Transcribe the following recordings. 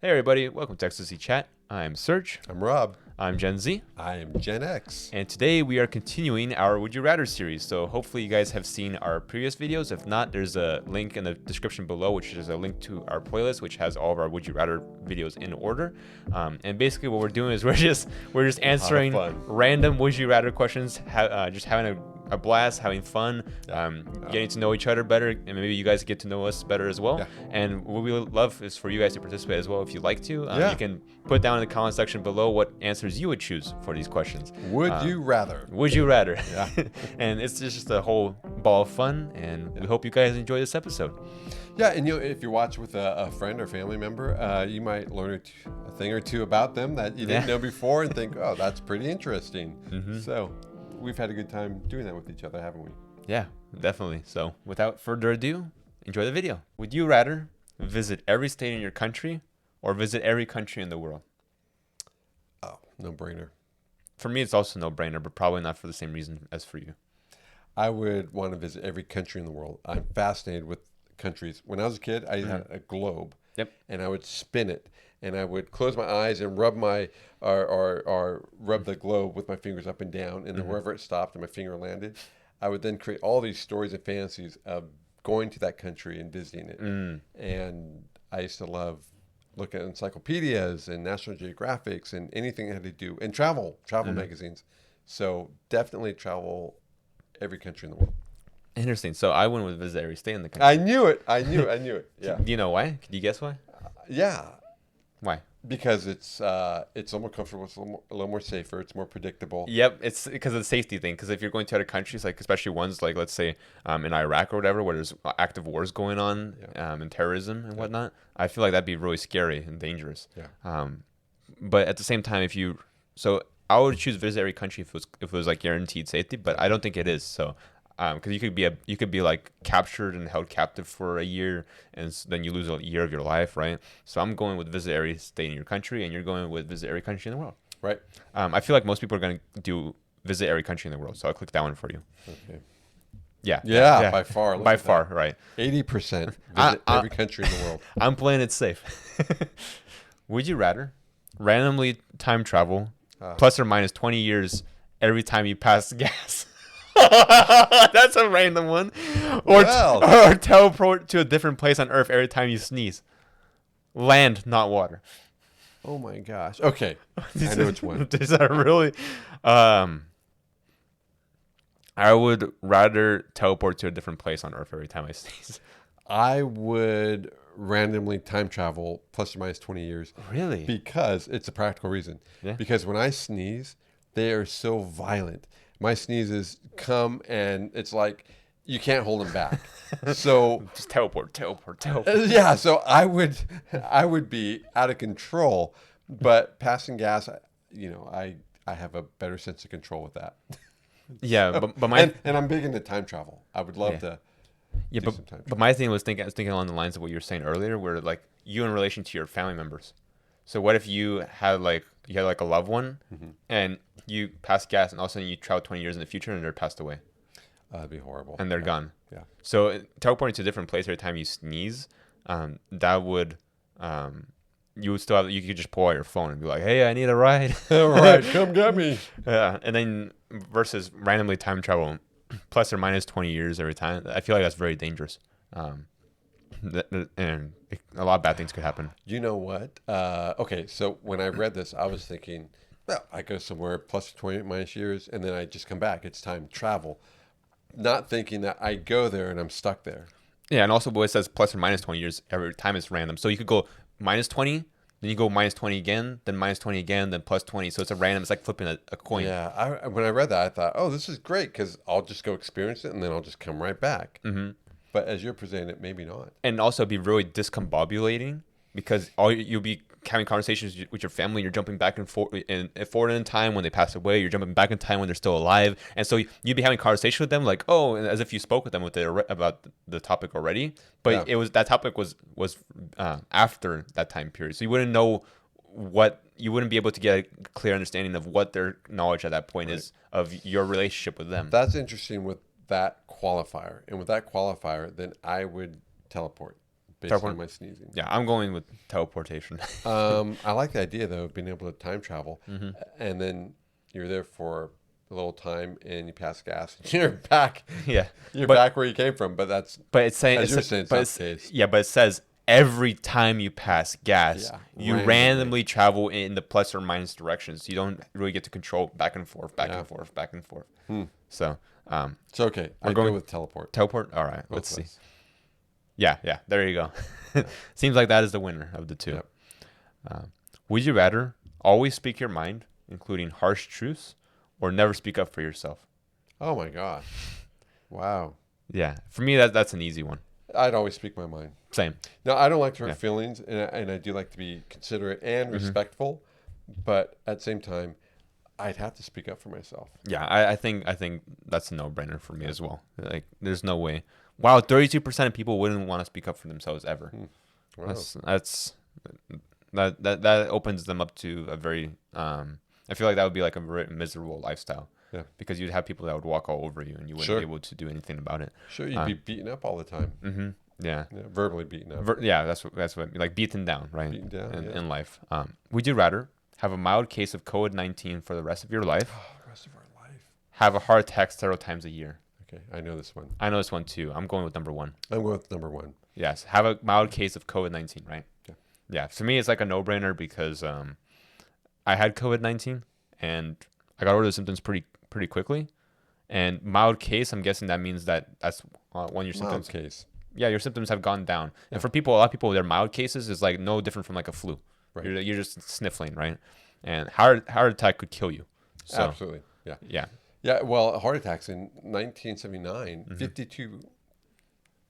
Hey everybody, welcome to Ecstasy Chat. I'm Serge. I'm Rob. I'm Gen Z. I am Gen X. And today we are continuing our Would You Rather series. So hopefully you guys have seen our previous videos. If not, there's a link in the description below, which is a link to our playlist, which has all of our Would You Rather videos in order. And basically what we're doing is we're just answering random Would You Rather questions, just having a blast, having fun, getting to know each other better, and maybe you guys get to know us better as well. And what we would love is for you guys to participate as well if you'd like to. You can put down in the comment section below what answers you would choose for these questions. Would you rather? Would you rather? Yeah. And it's just a whole ball of fun, and we hope you guys enjoy this episode. Yeah, and if you watch with a friend or family member, you might learn a thing or two about them that you didn't know before and think, oh, that's pretty interesting. So we've had a good time doing that with each other, haven't we? Yeah, definitely. So without further ado, enjoy the video. Would you rather visit every state in your country or visit every country in the world? Oh, no brainer. For me, it's also no brainer, but probably not for the same reason as for you. I would want to visit every country in the world. I'm fascinated with countries. When I was a kid, I had a globe. Yep. And I would spin it, and I would close my eyes and rub rub the globe with my fingers up and down, and then wherever it stopped and my finger landed, I would then create all these stories and fantasies of going to that country and visiting it. And I used to love looking at encyclopedias and National Geographics and anything that had to do and travel magazines. So definitely travel every country in the world. Interesting. So I went with visit every state in the country. I knew it. Yeah. Do you know why? Can you guess why? Yeah. Why? Because it's a little more comfortable, it's a little more safer, it's more predictable. Yep, it's because of the safety thing. Because if you're going to other countries, like especially ones like let's say in Iraq or whatever, where there's active wars going on and terrorism and whatnot, I feel like that'd be really scary and dangerous. Yeah. But at the same time, so I would choose visit every country if it was like guaranteed safety, but I don't think it is. So. Because you could be like captured and held captive for a year, and then you lose a year of your life, right? So I'm going with visit every state in your country, and you're going with visit every country in the world. Right. I feel like most people are going to do visit every country in the world, so I'll click that one for you. Okay. Yeah. By far. By far, right. 80% visit every country in the world. I'm playing it safe. Would you rather randomly time travel plus or minus 20 years every time you pass gas? That's a random one. Or teleport to a different place on Earth every time you sneeze. Land, not water. Oh my gosh. Okay. I know which one. Is that really? I would rather teleport to a different place on Earth every time I sneeze. I would randomly time travel plus or minus 20 years. Really? Because it's a practical reason. Yeah. Because when I sneeze, they are so violent. My sneezes come and it's like you can't hold them back. So just teleport. Yeah, so I would be out of control, but passing gas, I have a better sense of control with that. Yeah, but my and I'm big into time travel. I would love to. Yeah, but my thing was I was thinking along the lines of what you were saying earlier, where like you in relation to your family members. So what if you had like a loved one and you pass gas and all of a sudden you travel 20 years in the future and they're passed away? That'd be horrible. And they're gone. Yeah. So teleporting to a different place every time you sneeze, that would you would still you could just pull out your phone and be like, hey, I need a ride. All right, come get me. Yeah. And then versus randomly time travel plus or minus 20 years every time, I feel like that's very dangerous. And a lot of bad things could happen. You know what? Okay, so when I read this, I was thinking, well, I go somewhere plus 20 minus years, and then I just come back. It's time travel. Not thinking that I go there and I'm stuck there. Yeah, and also, it says plus or minus 20 years every time it's random. So you could go minus 20, then you go minus 20 again, then minus 20 again, then plus 20. So it's a random. It's like flipping a coin. Yeah, when I read that, I thought, oh, this is great because I'll just go experience it and then I'll just come right back. Mm-hmm. But as you're presenting it, maybe not. And also be really discombobulating because you'll be having conversations with your family. You're jumping back and forth in time when they pass away. You're jumping back in time when they're still alive. And so you'd be having conversation with them like, oh, as if you spoke with them about the topic already. But that topic was after that time period. So you wouldn't know you wouldn't be able to get a clear understanding of what their knowledge at that point is of your relationship with them. That's interesting with that qualifier. And with that qualifier, then I would teleport based Teleport? on my sneezing. Yeah, I'm going with teleportation. I like the idea though of being able to time travel, Mm-hmm. and then you're there for a little time, and you pass gas, and you're back. Yeah, You're but back where you came from. But that's but it's saying as it's you're saying, it's but not it's, the case. yeah, but it says every time you pass gas, Yeah, you randomly. randomly travel in the plus or minus directions. You don't really get to control back and forth, back Yeah. and forth, back and forth. Hmm. So, So okay, I going- go with teleport. teleport. All right, Both let's of see. us. Yeah, there you go. Seems like that is the winner of the two. Yep. Would you rather always speak your mind, including harsh truths, or never speak up for yourself? Oh my god! Wow. Yeah, for me that's an easy one. I'd always speak my mind. Same. No, I don't like to hurt Yeah. feelings, and I do like to be considerate and Mm-hmm. respectful, but at the same time, I'd have to speak up for myself. Yeah, I think that's a no-brainer for me as well. Like, there's no way. Wow, 32% of people wouldn't want to speak up for themselves ever. Wow. That opens them up to a very I feel like that would be like a very miserable lifestyle. Yeah. Because you'd have people that would walk all over you and you wouldn't Sure. be able to do anything about it. Sure, you'd be beaten up all the time. Mm-hmm. Yeah. Yeah, verbally beaten up. Yeah, that's what like beaten down, right? Beaten down, yeah. in life. Would you rather have a mild case of COVID-19 for the rest of your life, The rest of our life. have a heart attack several times a year? Okay, I know this one. I know this one too. I'm going with number one. I'm going with number one. Yes, have a mild case of COVID-19, right? Yeah. Yeah, for me it's like a no-brainer because I had COVID-19 and I got over the symptoms pretty quickly. And mild case, I'm guessing that means that's when your symptoms. Mild case. Yeah, your symptoms have gone down. And for people, a lot of people, their mild cases is like no different from like a flu. Right. You're just sniffling, right? And heart attack could kill you. So Absolutely. Yeah. yeah, Yeah, well, heart attacks in 1979, Mm-hmm. 52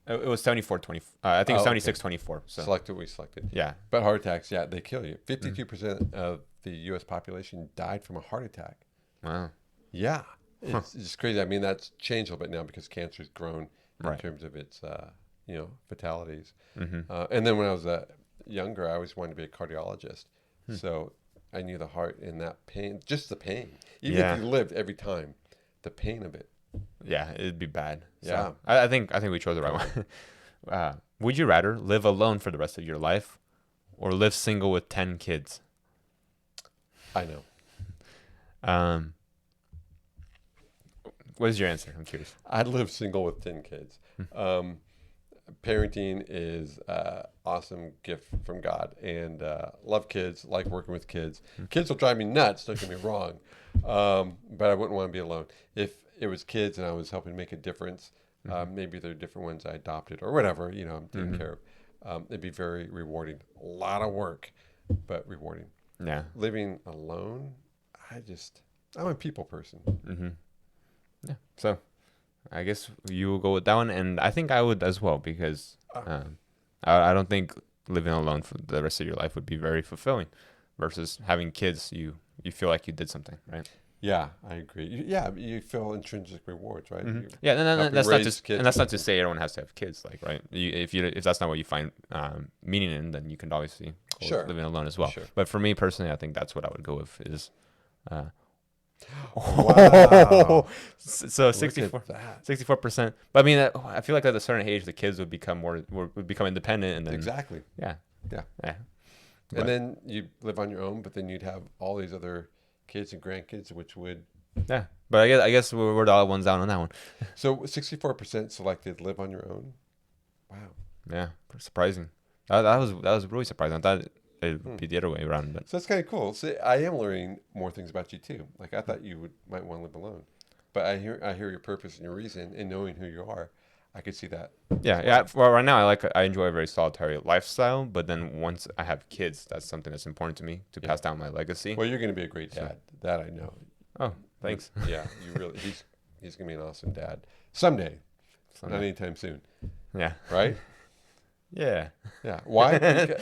it was 74-20. I think it's Oh, okay. 76-24. So selected we selected. yeah, But heart attacks, yeah, they kill you. Mm-hmm. 52% of the U.S. population died from a heart attack. wow, Yeah. It's just crazy. I mean, that's changed a little bit now because cancer's grown in Right. terms of its, fatalities. Mm-hmm. And then when I was younger, I always wanted to be a cardiologist. So I knew the heart and that pain, just the pain. Even Yeah. if you lived every time, the pain of it. yeah, it'd be bad. So Yeah. I think we chose the right one. Would you rather live alone for the rest of your life, or live single with 10 kids? I know. What is your answer? I'm curious. I'd live single with 10 kids. Parenting is awesome gift from God, and love kids, like working with kids. Kids will drive me nuts, don't get me wrong, but I wouldn't want to be alone. If it was kids and I was helping make a difference, maybe they're different ones I adopted or whatever, I'm taking care of. It'd be very rewarding. A lot of work, but rewarding. Yeah. Living alone, I'm a people person. Mm-hmm. Yeah. So I guess you will go with that one, and I think I would as well because I don't think living alone for the rest of your life would be very fulfilling. Versus having kids, you feel like you did something, right? Yeah, I agree. You feel intrinsic rewards, right? You- Yeah, and helping that's not raise just kids and that's and not to say everyone has to have kids, like right. If that's not what you find meaning in, then you can obviously go with Sure. living alone as well. Sure. But for me personally, I think that's what I would go with is. Wow. So Look 64. at that. 64%. But I mean, I feel like at a certain age, the kids would become would become independent, and then Exactly. yeah, Yeah. yeah, And then you live on your own, but then you'd have all these other kids and grandkids, which would. yeah. But I guess we're the odd ones down on that one. So 64% selected live on your own. Wow. Yeah, surprising. That was really surprising. I thought it would be the other way around, but So that's kind of cool. So I am learning more things about you too. Like I thought you might want to live alone, but I hear your purpose and your reason, and knowing who you are, I could see that. yeah. Well, right now I enjoy a very solitary lifestyle, but then once I have kids, that's something that's important to me to pass down my legacy. Well, you're going to be a great dad. That I know. Oh, thanks. Yeah, you really. He's going to be an awesome dad someday. Not anytime soon, Yeah. right? Yeah. Yeah. Why?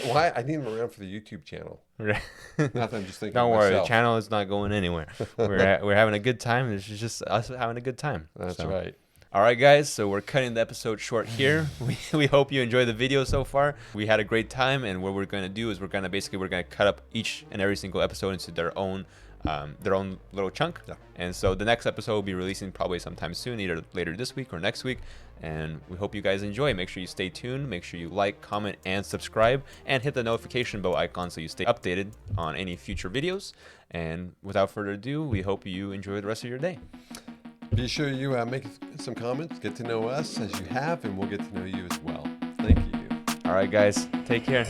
Why? I need him around for the YouTube channel. Right. Not that I'm just thinking. Don't of worry, the myself. channel is not going anywhere. We're having a good time. This is just us having a good time. That's So. right. All right, guys. So we're cutting the episode short here. We hope you enjoyed the video so far. We had a great time, and what we're going to do is we're going to cut up each and every single episode into their own their own little chunk. Yeah. And so the next episode will be releasing probably sometime soon, either later this week or next week. And we hope you guys enjoy. Make sure you stay tuned. Make sure you like, comment, and subscribe, and hit the notification bell icon so you stay updated on any future videos. And without further ado, we hope you enjoy the rest of your day. Be sure you make some comments, get to know us as you have, and we'll get to know you as well. Thank you. All right, guys, take care.